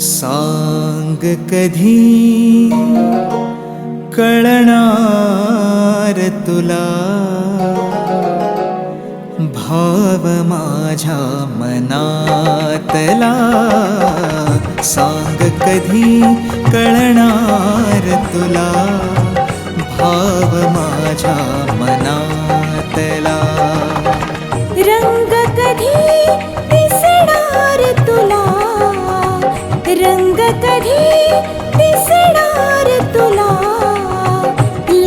सांग कधी कळणार तुला भाव माझ्या मनातला. सांग कधी कळणार तुला भाव माझ्या मनातला. रंग कधी दिसणार तुला, रंग कधी दिसणार तुला,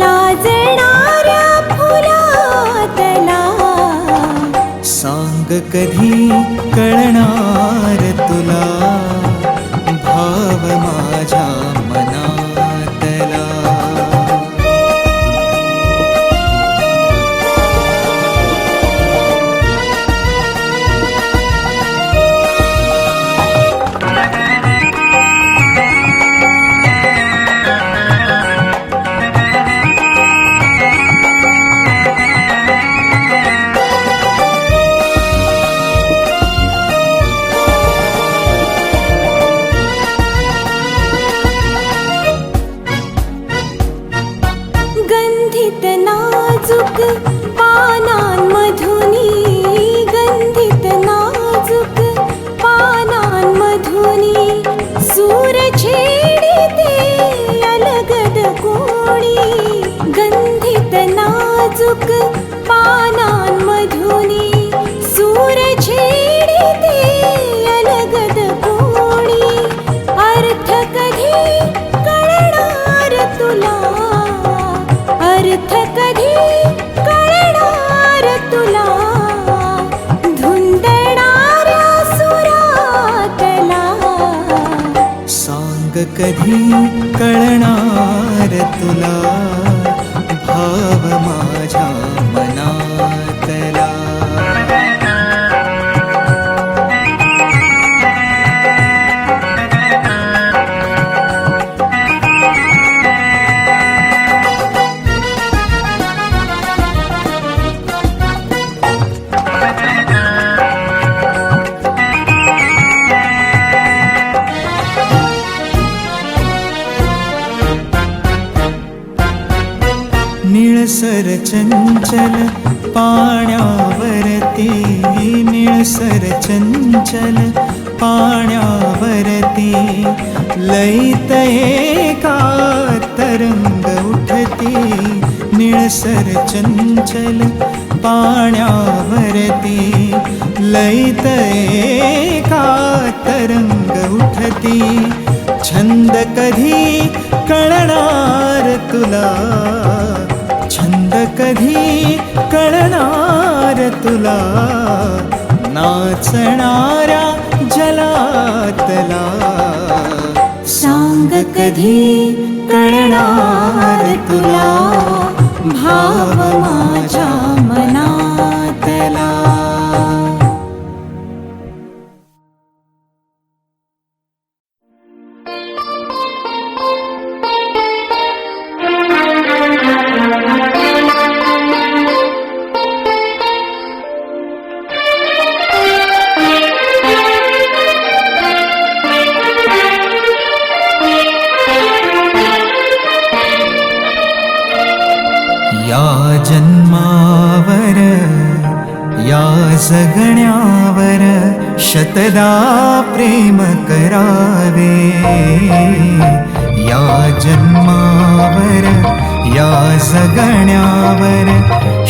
लाजणाऱ्या फुलातला. सांग कधी कळणार तुला भाव माझ्या मनातला. गंधित नाजूक पानांमधुनी, गंधित नाजूक पानांमधुनी, सूर छेडिते अलगद कोणी. गंधित नाजूक पानांमधुनी, सूर छेडिते अलगद कोणी. अर्थ कधी कळणार तुला, अर्थ कधी कळणार तुला, धुंदणाऱ्या सुरातला. सांग कधी कळणार तुला भाव माझ्या मनातला. निळसर चंचल पाण्यावरती, निळसर चंचल पाण्यावरती, लयीत एका तरंग उठती. निळसर चंचल पाण्यावरती, लयीत एका तरंग उठती. छंद कधी कळणार तुला, छंद कधी कळणार तुला, नाचणाऱ्या जलातला. सांग कधी कळणार तुला भाव माझ्या मनातला. या जन्मावर या जगण्यावर शतदा प्रेम करावे. या जन्मावर या जगण्यावर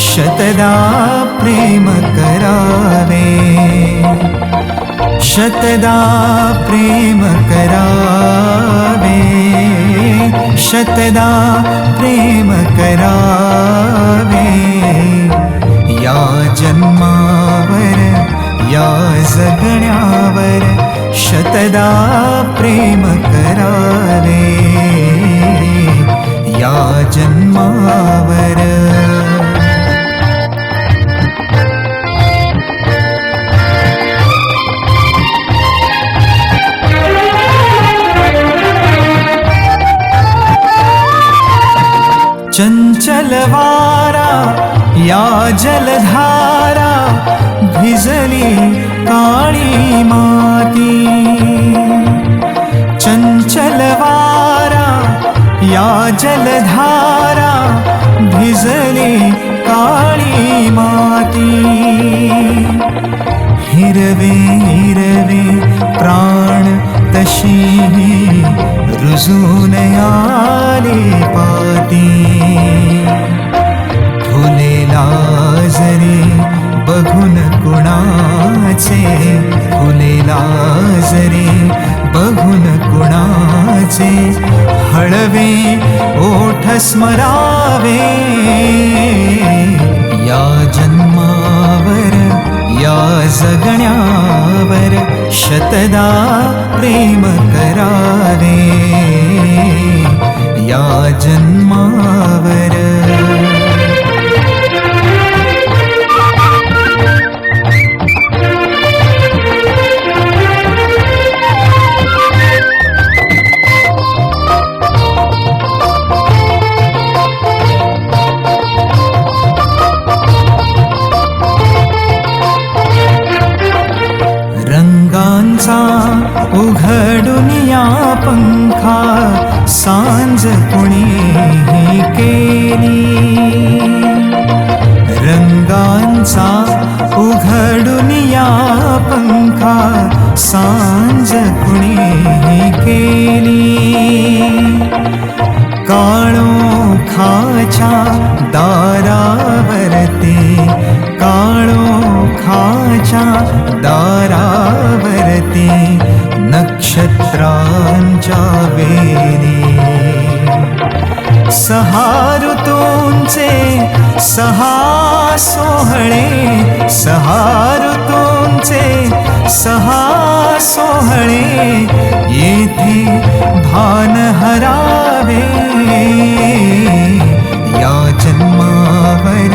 शतदा प्रेम करावे. शतदा प्रेम करावे, शतदा प्रेम करावे. या जन्मावर या जगण्यावर शतदा प्रेम करावे. या जन्मावर चंचल वारा या जलधारा भिजली काळी हिरवे हिरवे प्राण तशी रुजून आले पाती फुलेला जरी बघून कुणाचे फुलेला जरी बघून कुणाचे हळवे ओठ स्मरावे या जन्मावर या जगण्यावर शतदा प्रेम करावे या जन्मावर रंगांचा उघडून या पंखा सांज कुणीही केली रंगांचा उघडून या पंखा सांज कुणीही केली काळोखाच्या दारावरती काळोखाच्या दारावरती नक्षत्रांच्या वेली सहा ऋतूंचे सहा सोहळे सहा ऋतूंचे सहा सोहळे येथे भान हरावे या जन्मावर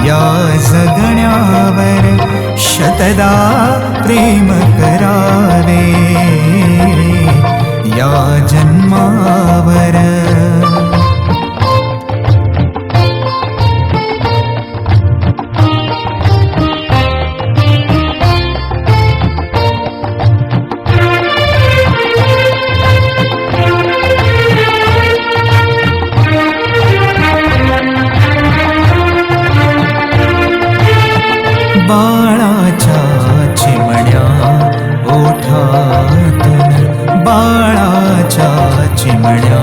या जगण्यावर शतदा प्रेम करावे या जन्मावर बाळाच्या चिमण्या ओठातून बाळाच्या चिमण्या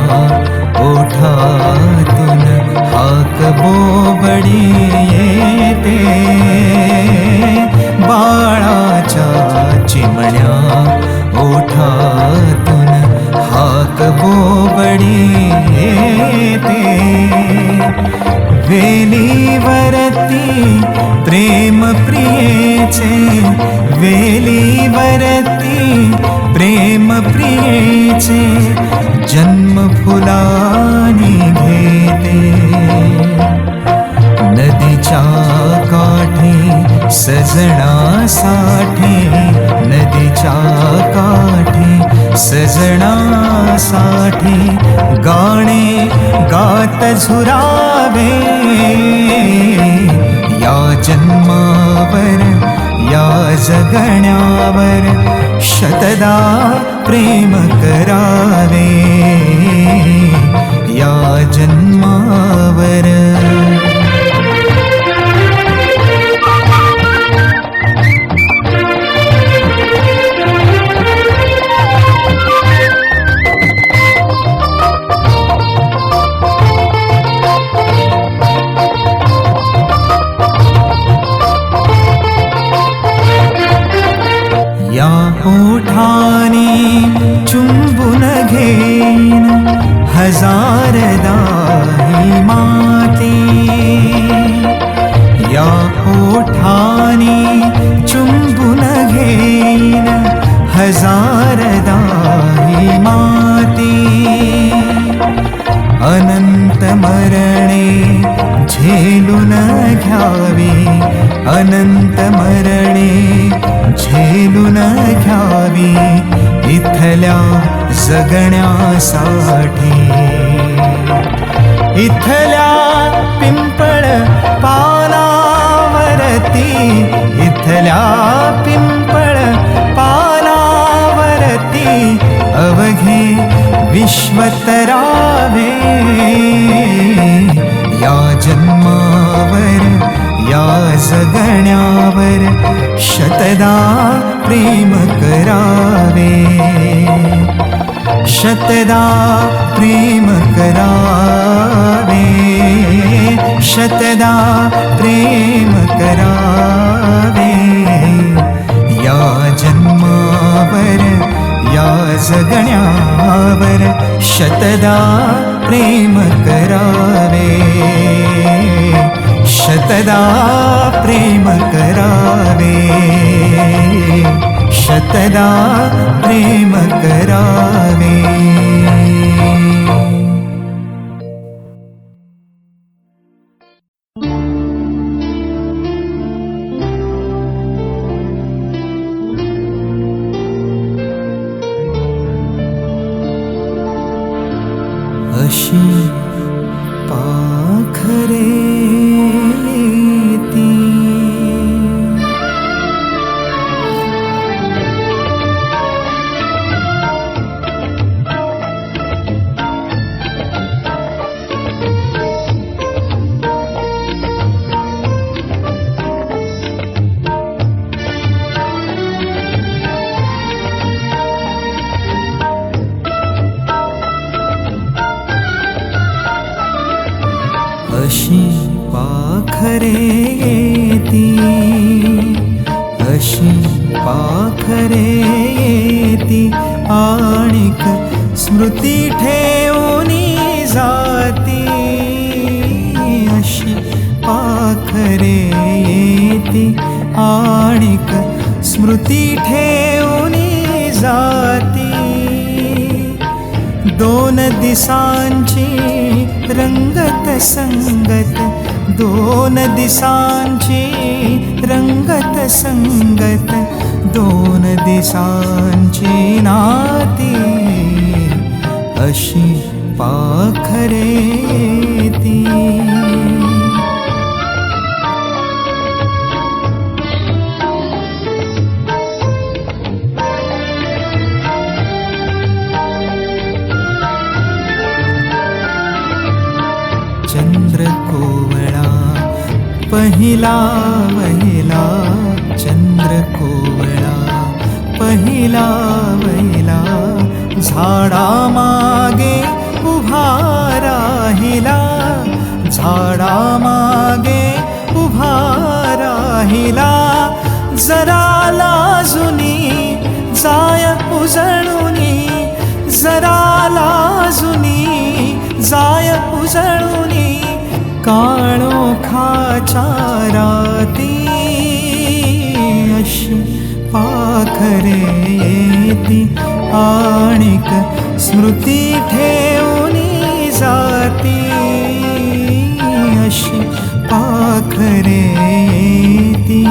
ओठातून हाक बोबडी येते बाळाच्या चिमण्या ओठातून हाक बोबडी येते वेलीवरती प्रेम प्रियेचे वेलीवरती प्रेम प्रियेचे जन्म फुलानी घेते नदीच्या काठी सजणासाठी नदीच्या काठी सजणासाठी गाणे गात झुरावे या जन्मावर या जगण्यावर शतदा प्रेम करावे या जन्मावर या ओठाने चुंबून घेईन हजारदा ही माती या ओठाने चुंबून घेईन हजारदा ही माती अनंत मरणे झेलून घ्यावी अनंत मरणे झेलून घ्यावी इथल्या जगण्यासाठी इथल्या पिंपळ पानावरती इथल्या पिंपळ पानावरती अवघे विश्वतरावे या जन्मावर या जगण्यावर शतदा प्रेम करावे, शतदा प्रेम करावे, शतदा प्रेम करावे. या जन्मावर या जगण्यावर शतदा प्रेम करावे, शतदा प्रेम करावे, शतदा प्रेम करावे. अशी पाखरे ती अशी पाखरे येती, अशी पाखरे येती, आणिक स्मृती ठेवूनी जाती. अशी पाखरे येती, आणिक स्मृती ठेवूनी जाती. दोन दिसांची रंगत संगत, दोन दिसांची रंगत संगत, दोन दिसांची नाती. अशी पाखरे ती. चंद्र कोवळा पहिला वहिला, चंद्र कोवळा पहिला वहिला, झाडा मागे उभा राहिला, झाडा मागे उभा राहिला. जरा लाजुनी जाय उजळुनी, जरा लाजुनी जाय उजळुनी, काळोखाच्या राती. अशी पाखरे येती, आणिक स्मृती ठेवूनी जाती. अशी पाखरे येती.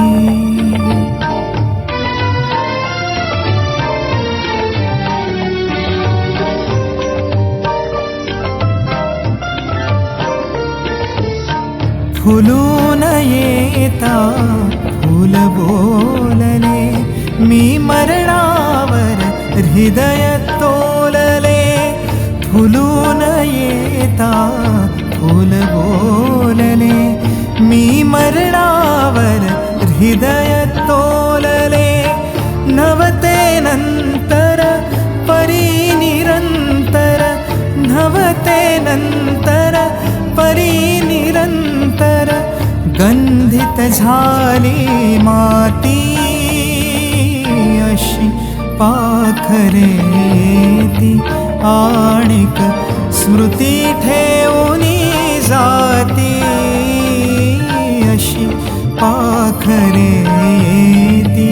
फुलून येता फूल बोलले, मी मरणावर हृदय तोलले. फुलून येता फूल बोलले, मी मरणावर हृदय तोलले. नवते नंतर परी निरंतर, नवते नंतर परी निरंतर, गंधित झाली माती. अशी पाखरे येती, आणिक स्मृती ठेवूनी जाती. अशी पाखरे येती.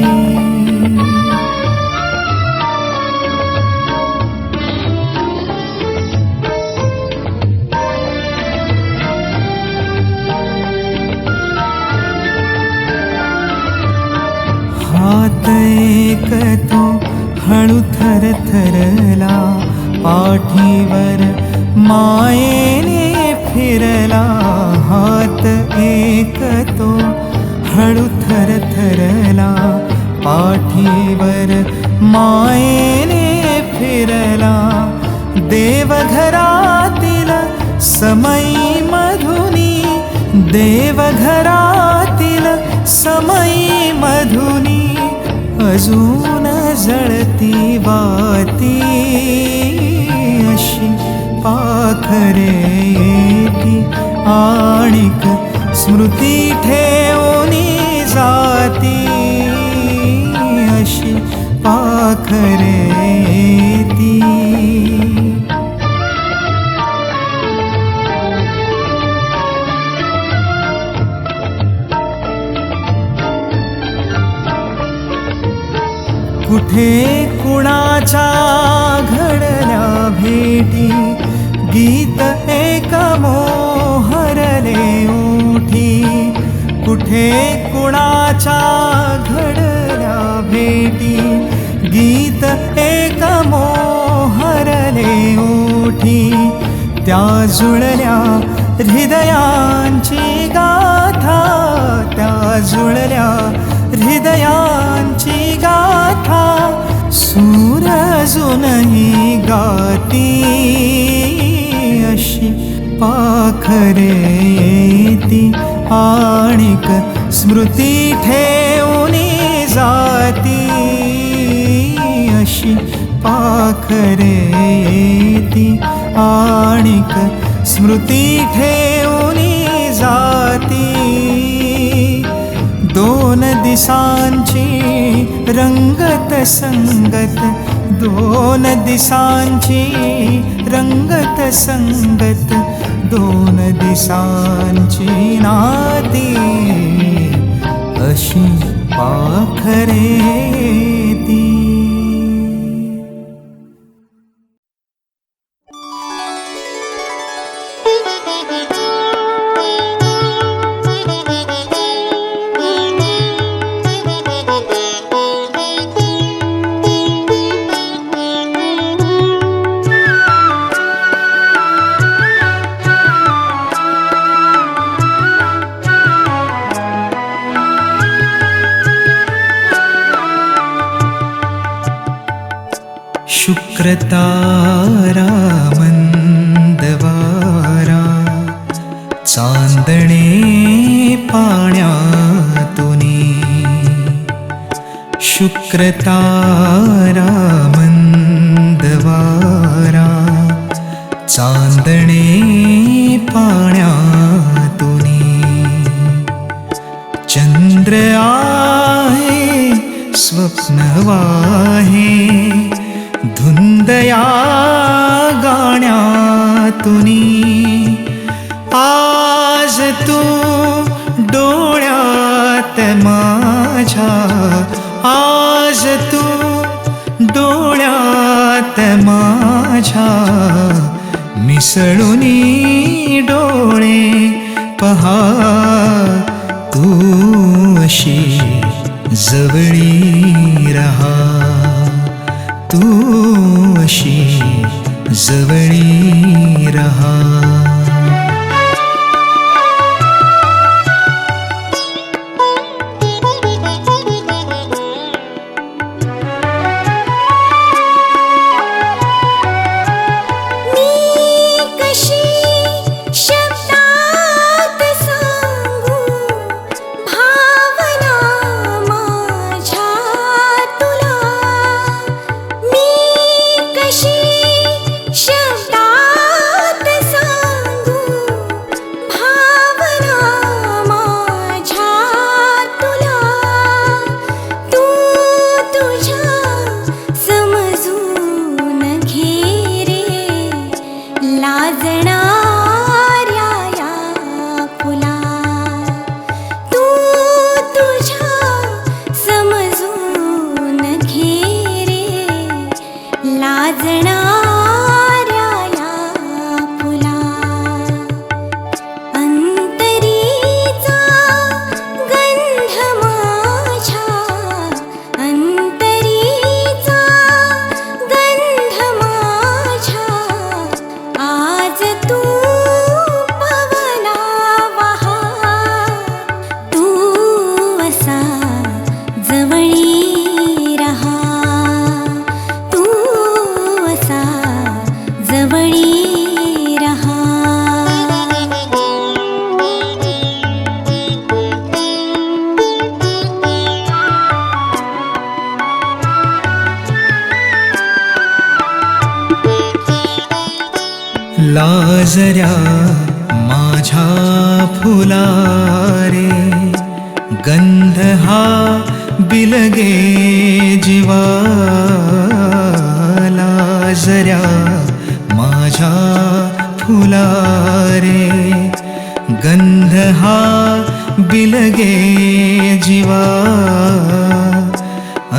हात एक तो हळू थरथरला, पाठीवर मायेने फिरला. हात एक तो हळू थरथरला, पाठीवर मायेने फिरला. देवघरातील समयी मधुनी, देवघरातील समयी मधुनी, अजून जळती वाती अशी पाखरे येती आणिक स्मृती ठेवणी जाती अशी पाखरे येती. कुठे कुणाच्या घडल्या भेटी गीत एक मोहरले ओठी. कुठे कुणाच्या घडल्या भेटी गीत एक मोहरले ओठी. त्या जुळल्या हृदयांची गाथा त्या जुळल्या हृदयांची गाथा सूर अजूनही गाती अशी पाखरे येती आणिक स्मृती ठेवणी जाती अशी पाखरे येती आणिक स्मृती ठेवणी जाती. दोन दिसांची रंगत संगत दोन दिसांची रंगत संगत दोन दिसांची नाती अशी पाखरे येती. शुक्रतारा मंदवारा चांदणे पाण्यातुनी. शुक्रतारा मंदवारा चांदणे पाण्यातुनी. चंद्र आहे स्वप्नवाहे धुंदया गाण्यातुनी. आज तू डोळ्यात माझ्या आज तू डोळ्यात माझ्या मिसळुनी डोळे पहा तू अशी जवळी रहा तू अशी जवळी रहा. जवळी रहा तू असा लाजऱ्या माझ्या फुलारे, गंध हा बिलगे जीवा. लाजऱ्या माझ्या फुलारे, गंध हा बिलगे जीवा.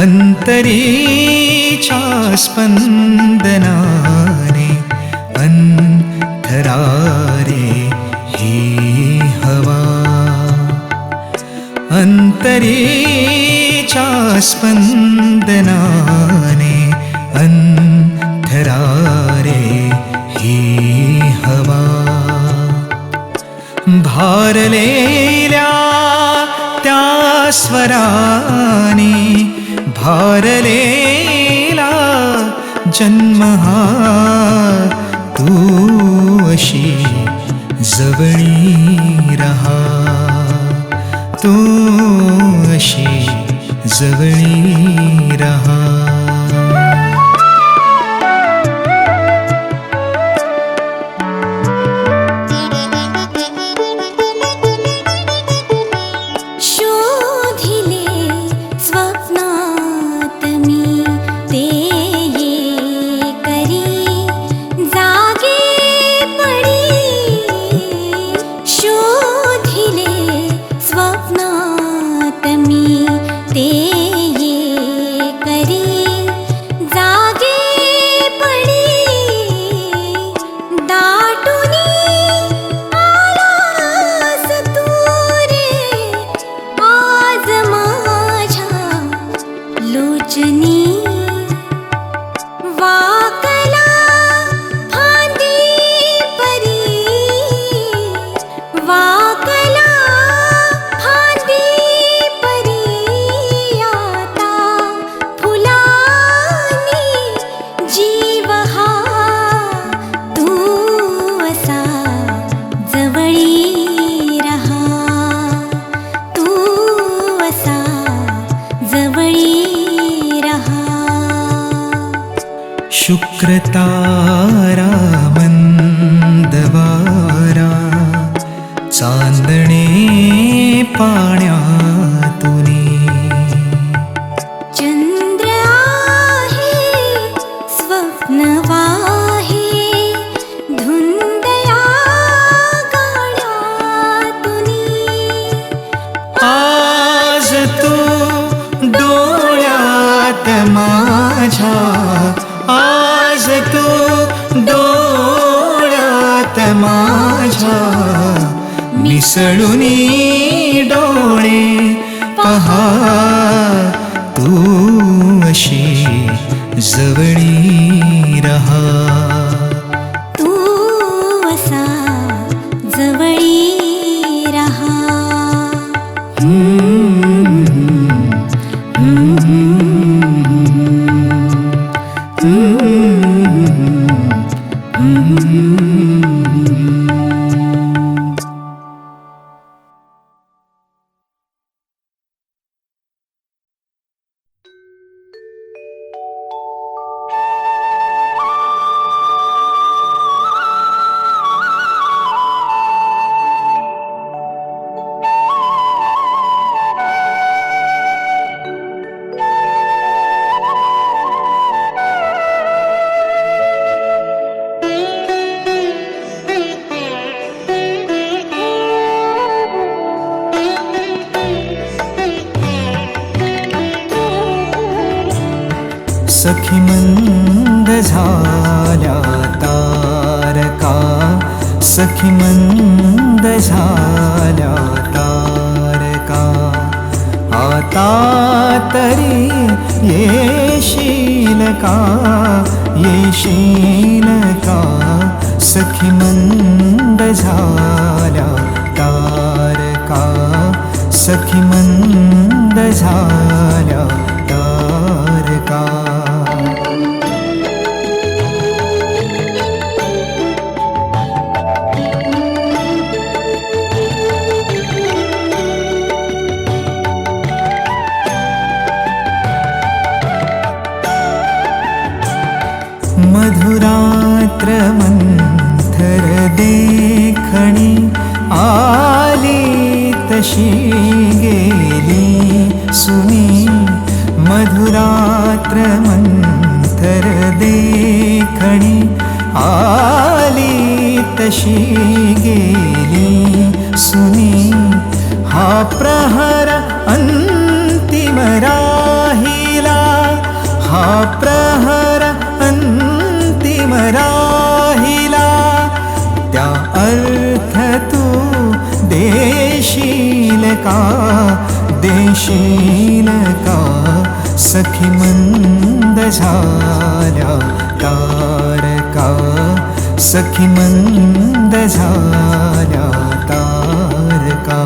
अंतरीच्या स्पंदनाने अंतरारे ही हवा. अंतरीच्या स्पंदनाने अंतरारे ही हवा. भारलेल्या त्या स्वराने भारलेला जन्म हा. तू अशी जवळी रहा, तू अशी जवळी रहा. शुक्रतारा मंदवारा, चांदणे पाण्यातुनी. चंद्र आहे स्वप्नवाहे, धुंदया गाण्यातुनी. आज तू डोळ्यात माझ्या, आज तू डोळ्यात माझ्या. मिसळूनी डोळे पहा, तू अशी जवळी रहा, तू असा जवळी रहा. सखी मंद झाल्या तारका, सखी मंद झाल्या तारका. आता तरी येशील का, येशील का. सखी मंद झाल्या तारका, सखी मंद झाल्या तारका. मधुरात्र मंथराची, तशी गेली सुनी मधुरात्र मंथर देखणी आली तशी गेली सुनी हा प्रहर अंतिम राहिला हा प्रहर अंतिम राहिला त्या अर्थ तू देशील का सखी मंद झाल्या तारका सखी मंद झाल्या तारका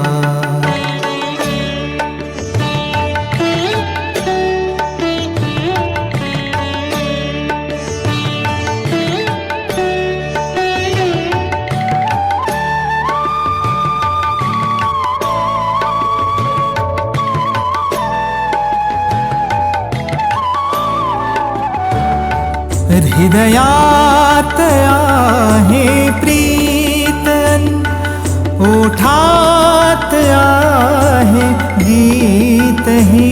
हृदयात आहे प्रीतन ओठात आहे गीत ही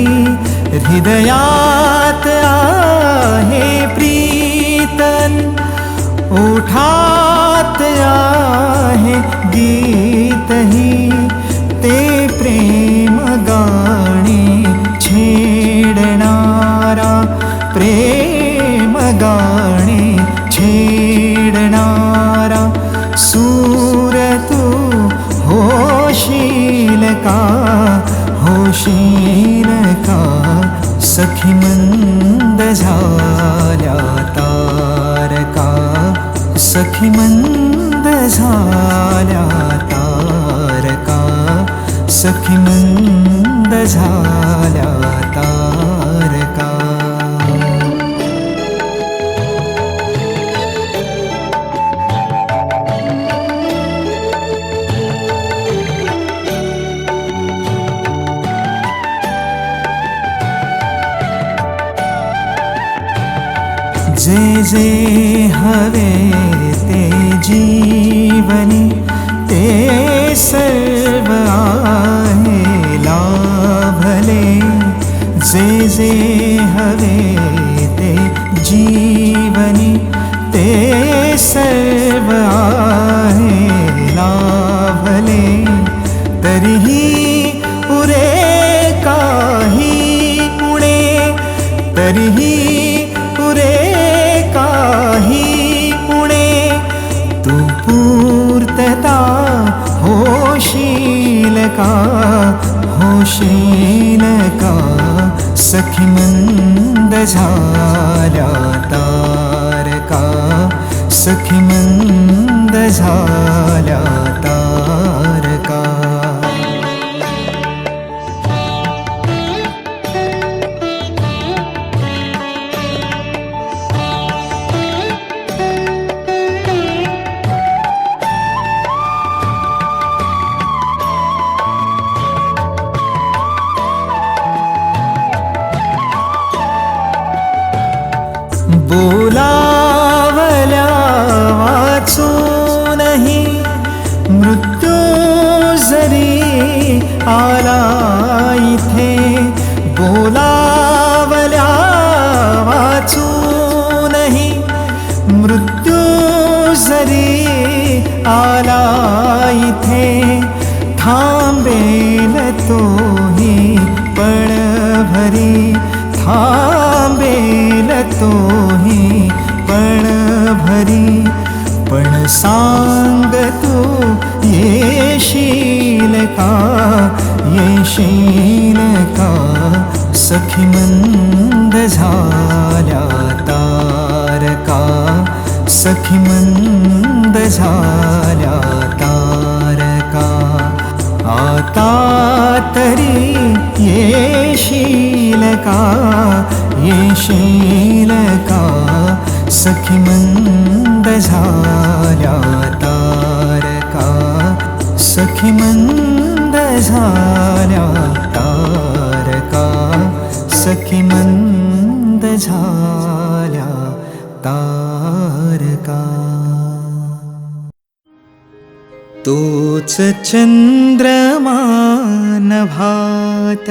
हृदयात आहे प्रीतन ओठात आहे गीत ही ते प्रेम गाणे छेडणारा प्रेम गाणे छेडणारा सूर तू होशील का सखी मंद झाल्या तारका सखी मंद झाल्या तारका सखी मंद झाल्या तारका जे जे हवे ते जीवनी ते सर्व आहे लाभले जे जे हवे ते जीवनी ते सर्व आहे लाभले तरीही उरे काही उणे तरीही उरे काही उणे तू पूर्तता होशील का सखी मंद झाल्या तारका सखी मंद झाल्या तारका बोलावल्या वाचूनही मृत्यू जरी आला इथे बोलावल्या वाचूनही मृत्यू जरी आला इथे थांबेल तोही पळभरी थांबेल तोही पण भरी पण सांग तू येशील का सखी मंद झाल्या तारका सखी मंद झाल्या तारका आता तरी येशील का सखी मंद झाल्या तारका सखी मंद झाल्या तारका सखी मंद झाल्या तारका तोच चंद्रमा नभात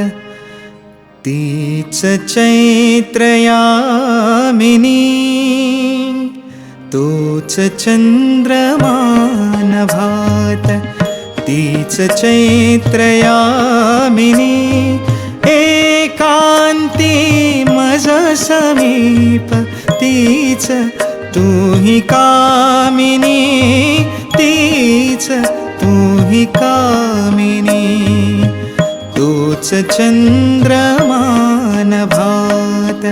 तीच चैत्र यामिनी तोच चंद्रमा नभात तीच चैत्र यामिनी एकांती मज समीप तीच तू ही कामिनी तीच तू ही कामिनी तोच चंद्रमा नभात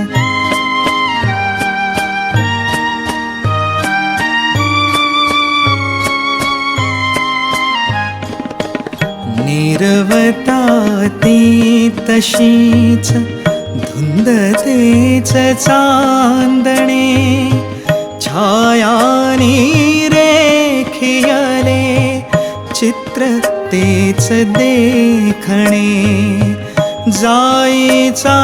निरवता ती तशीच धुंद तेच चांदणे छायानी रेखियले चित्र तेच देखणे जायचा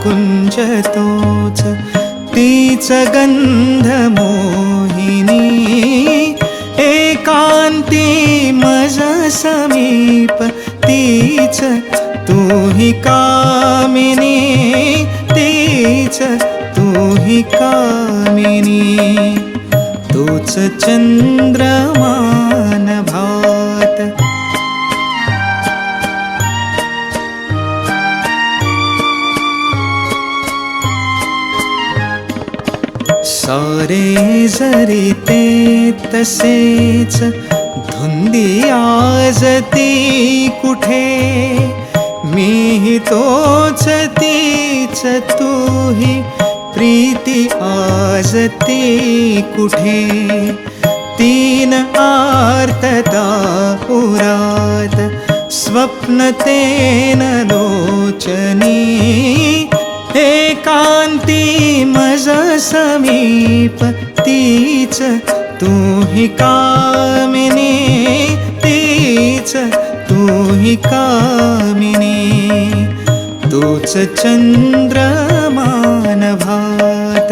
कुंज तोच तीच गंध मोहिनी एकांती मज समीप तीच तू ही कामिनी तीच तू ही कामिनी तोच चंद्रमा नभात सारे जरी ते तसेच धुंदी आज ती कुठे मीही तोच तीच तूही प्रीती आज ती कुठे तीन आर्तता पुरात स्वप्न तेन लोचनी एकांती मज समीप तीच तू ही कामिनी तीच तू ही कामिनी तोच चंद्रमा नभात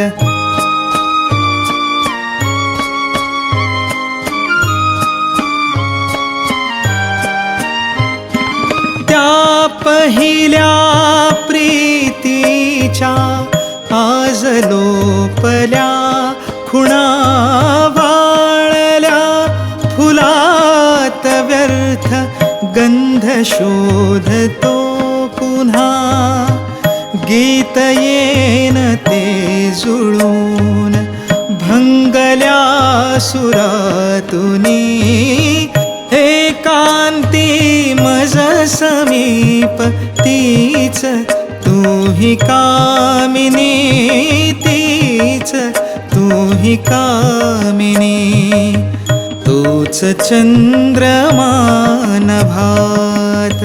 त्या पहिल्या प्रीतीच्या आज लोपल्या खुणा वाळल्या फुलात व्यर्थ गंध शोधतो पुन्हा गीत येन ते जुळून भंगल्या सुरातुनी एकांती मज समीप तीच तू ही कामिनी तीच तू ही कामिनी तोच चंद्रमा नभात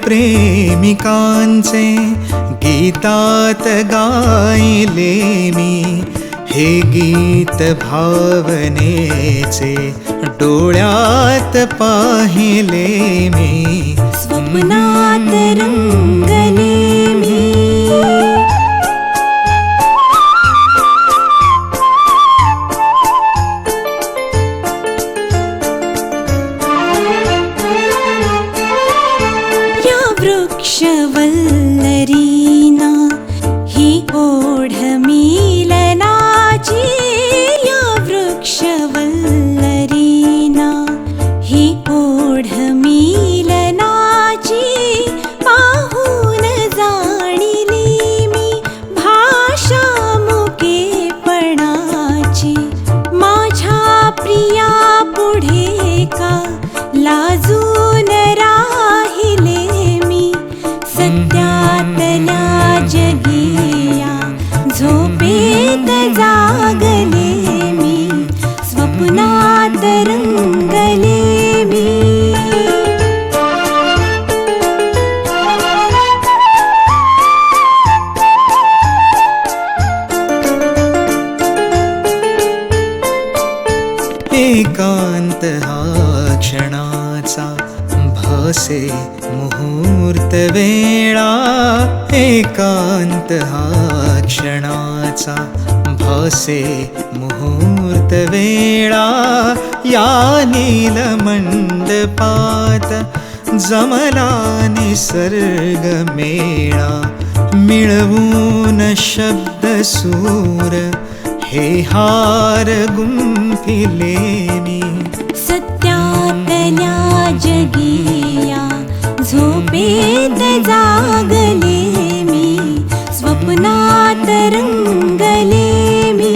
प्रेमिकांचे गीतात गायले मी हे गीत भावनेचे डोळ्यात पाहिले मी स्वप्नात रंगले मी वृक्षवल्लरीना ही ओढ मिलनाची या वृक्षवल्लरीना ही ओढ मिलनाची पाहून जाणिली मी भाषा मुकेपणाची माझ्या प्रिया पुढे का लाजून राहिले मी भासे मुहूर्त वेळा एकांत हा क्षणाचा भासे मुहूर्त वेळा या नील मंडपात जमला निसर्ग मेळा मिळवून शब्द सूर हे हार गुंफिले मी सत्यातल्या जगिया झोपेत जागले मी स्वप्नात रंगले मी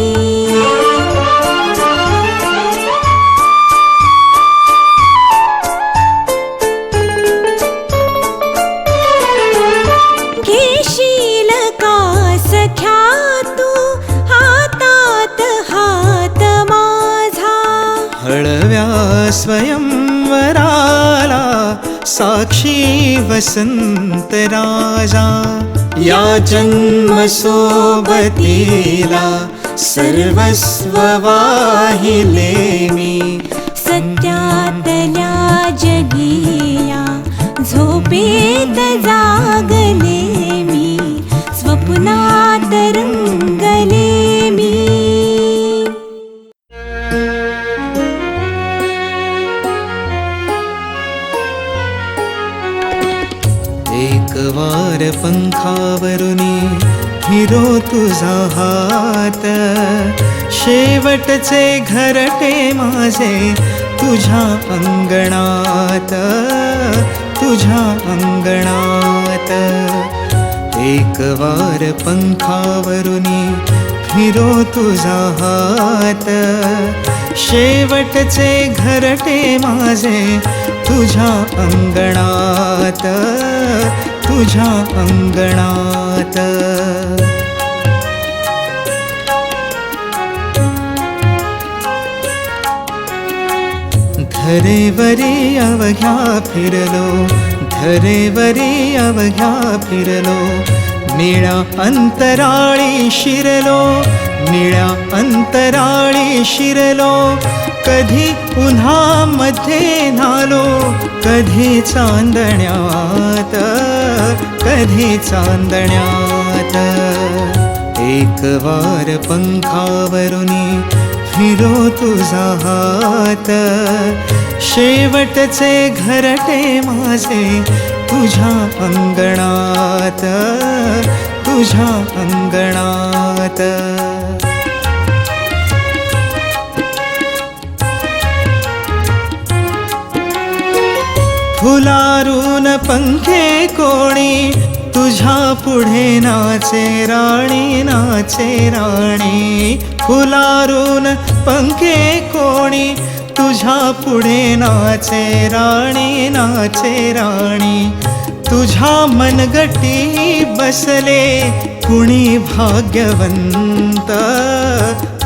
घेशील का सख्या तू हातात हात माझा हळव्या स्वयंवराला साक्षी वसंत राजा या जन्म सोबतीला सर्वस्व वाहिले मी सत्यातल्या जगिया झोपेत जागले मी स्वप्नात रंगले मी एक वार पंखावरुनी फिरो तुझा हात शेवटचे घरटे माझे तुझ्या अंगणात तुझ्या अंगणात एक वार पंखावरुनी फिरो तुझा हात शेवटचे घरटे माझे तुझ्या अंगणात तुझ्या अंगणात धरेवरी अवघ्या फिरलो धरेवरी अवघ्या फिरलो निळ्या अंतराळी शिरलो निळ्या अंतराळी शिरलो कधी उन्हामध्ये न्हालो कधी चांदण्यात कधी चांदण्यात एक वार पंखावरुनी फिरो तुझा हात शेवटचे घरटे माझे तुझ्या अंगणात तुझ्या अंगणात फुलारून पंखे कोणी तुझ्या पुढे नाचे राणी नाचे राणी फुलारून पंखे कोणी तुझ्या पुढे नाचे राणी नाचे राणी तुझ्या मनगटी बसले कुणी भाग्यवंत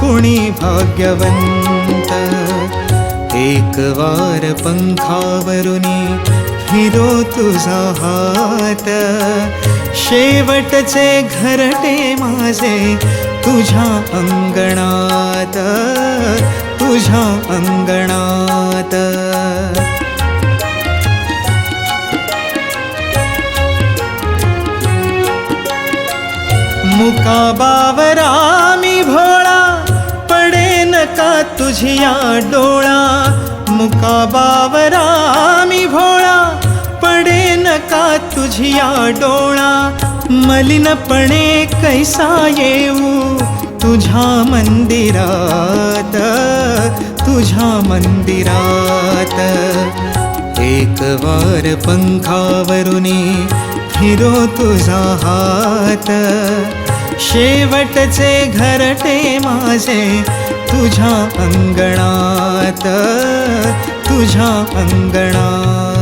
कुणी भाग्यवंत एक वार पंखावरुनी फिरो तुझा हात शेवटचे घरटे माझे तुझ्या अंगणात तुझ्या अंगणात मुका बावरा मी भोळा पडेन का तुझिया डोळा मुका बावरा मी भोळा पडेन का तुझिया डोळा मलिनपणे कैसा येऊ तुझ्या मंदिरात तुझ्या मंदिरात एक वार पंखावरुनी फिरो तुझा हात शेवटचे घरटे माझे तुझ्या अंगणात तुझ्या अंगणात